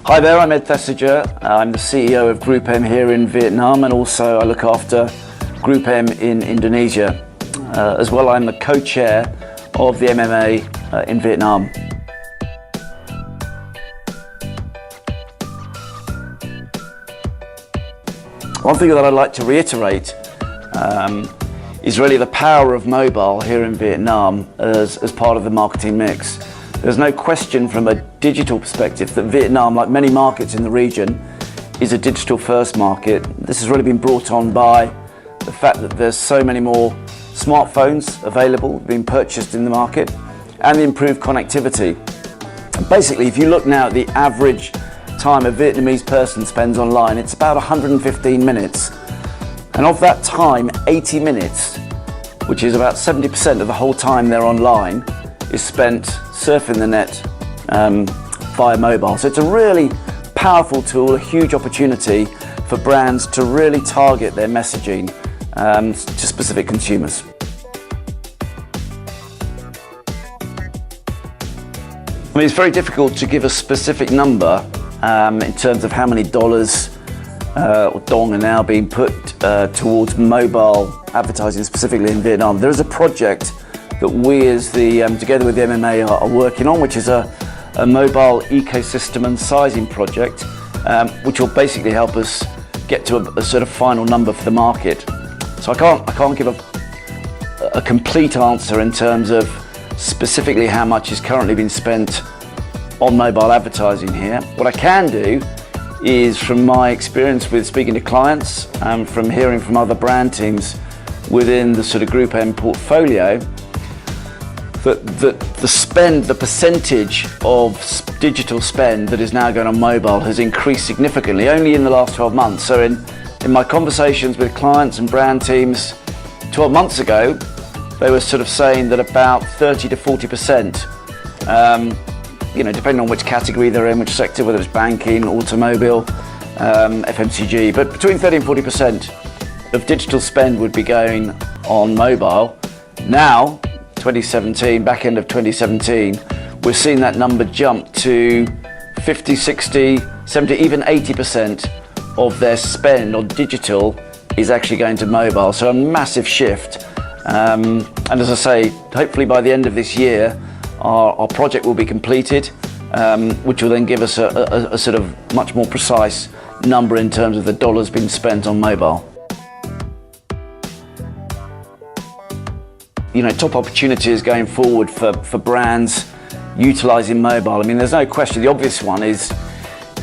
Hi there, I'm Ed Thesiger. I'm the CEO of GroupM here in Vietnam, and also I look after GroupM in Indonesia. As well, I'm the co-chair of the MMA in Vietnam. One thing that I'd like to reiterate is really the power of mobile here in Vietnam as part of the marketing mix. There's no question from a digital perspective that Vietnam, like many markets in the region, is a digital first market. This has really been brought on by the fact that there's so many more smartphones available, being purchased in the market, and the improved connectivity. And basically, if you look now at the average time a Vietnamese person spends online, it's about 115 minutes. And of that time, 80 minutes, which is about 70% of the whole time they're online, is spent surfing the net via mobile. So it's a really powerful tool, a huge opportunity for brands to really target their messaging to specific consumers. I mean, it's very difficult to give a specific number in terms of how many dollars or dong are now being put towards mobile advertising, specifically in Vietnam. There is a project that we as together with the MMA are working on, which is a mobile ecosystem and sizing project, which will basically help us get to a sort of final number for the market. So I can't give a complete answer in terms of specifically how much is currently being spent on mobile advertising here. What I can do is, from my experience with speaking to clients and from hearing from other brand teams within the sort of GroupM portfolio, that the spend, the percentage of digital spend that is now going on mobile has increased significantly only in the last 12 months. So in my conversations with clients and brand teams 12 months ago, they were sort of saying that about 30 to 40%, depending on which category they're in, which sector, whether it's banking, automobile, FMCG, but between 30 and 40% of digital spend would be going on mobile. Now, 2017, back end of 2017, we're seeing that number jump to 50, 60, 70, even 80% of their spend on digital is actually going to mobile. So a massive shift. And as I say, hopefully by the end of this year, our project will be completed, which will then give us a sort of much more precise number in terms of the dollars being spent on mobile. Top opportunities going forward for brands utilising mobile. I mean, there's no question. The obvious one is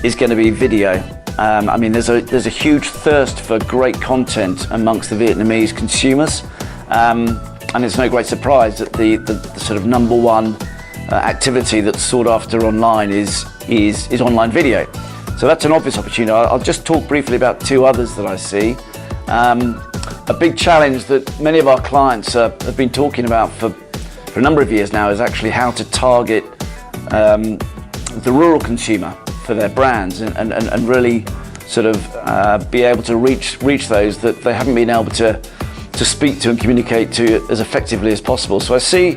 going to be video. I mean, there's a huge thirst for great content amongst the Vietnamese consumers, and it's no great surprise that the sort of number one activity that's sought after online is online video. So that's an obvious opportunity. I'll just talk briefly about two others that I see. A big challenge that many of our clients have been talking about for a number of years now is actually how to target the rural consumer for their brands and really sort of be able to reach those that they haven't been able to speak to and communicate to as effectively as possible. So I see,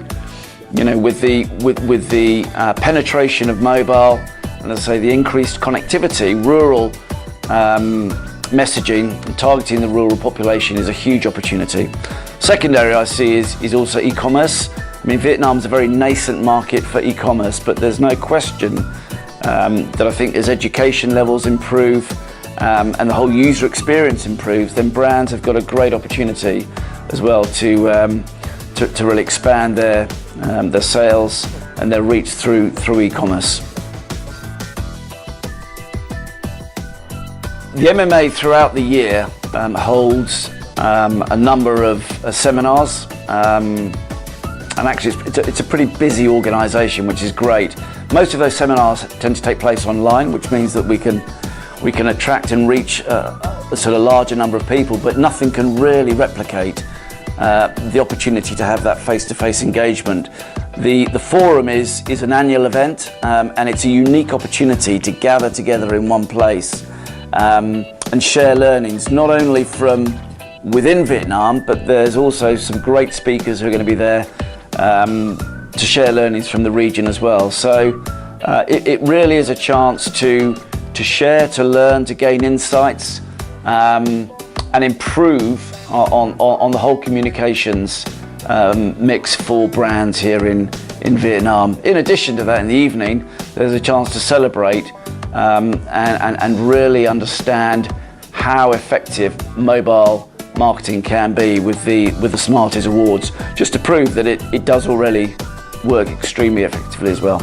with the penetration of mobile and, as I say, the increased connectivity, rural messaging and targeting the rural population is a huge opportunity. Second area I see is also e-commerce. I mean, Vietnam's a very nascent market for e-commerce, but there's no question that I think as education levels improve and the whole user experience improves, then brands have got a great opportunity as well to really expand their sales and their reach through e-commerce. The MMA throughout the year holds a number of seminars, and actually it's a pretty busy organisation, which is great. Most of those seminars tend to take place online, which means that we can attract and reach a sort of larger number of people, but nothing can really replicate the opportunity to have that face-to-face engagement. The forum is an annual event, and it's a unique opportunity to gather together in one place and share learnings, not only from within Vietnam, but there's also some great speakers who are going to be there to share learnings from the region as well. So it really is a chance to to share, to learn, to gain insights, and improve on the whole communications mix for brands here in Vietnam. In addition to that, in the evening, there's a chance to celebrate and really understand how effective mobile marketing can be with the Smarties Awards, just to prove that it does already work extremely effectively as well.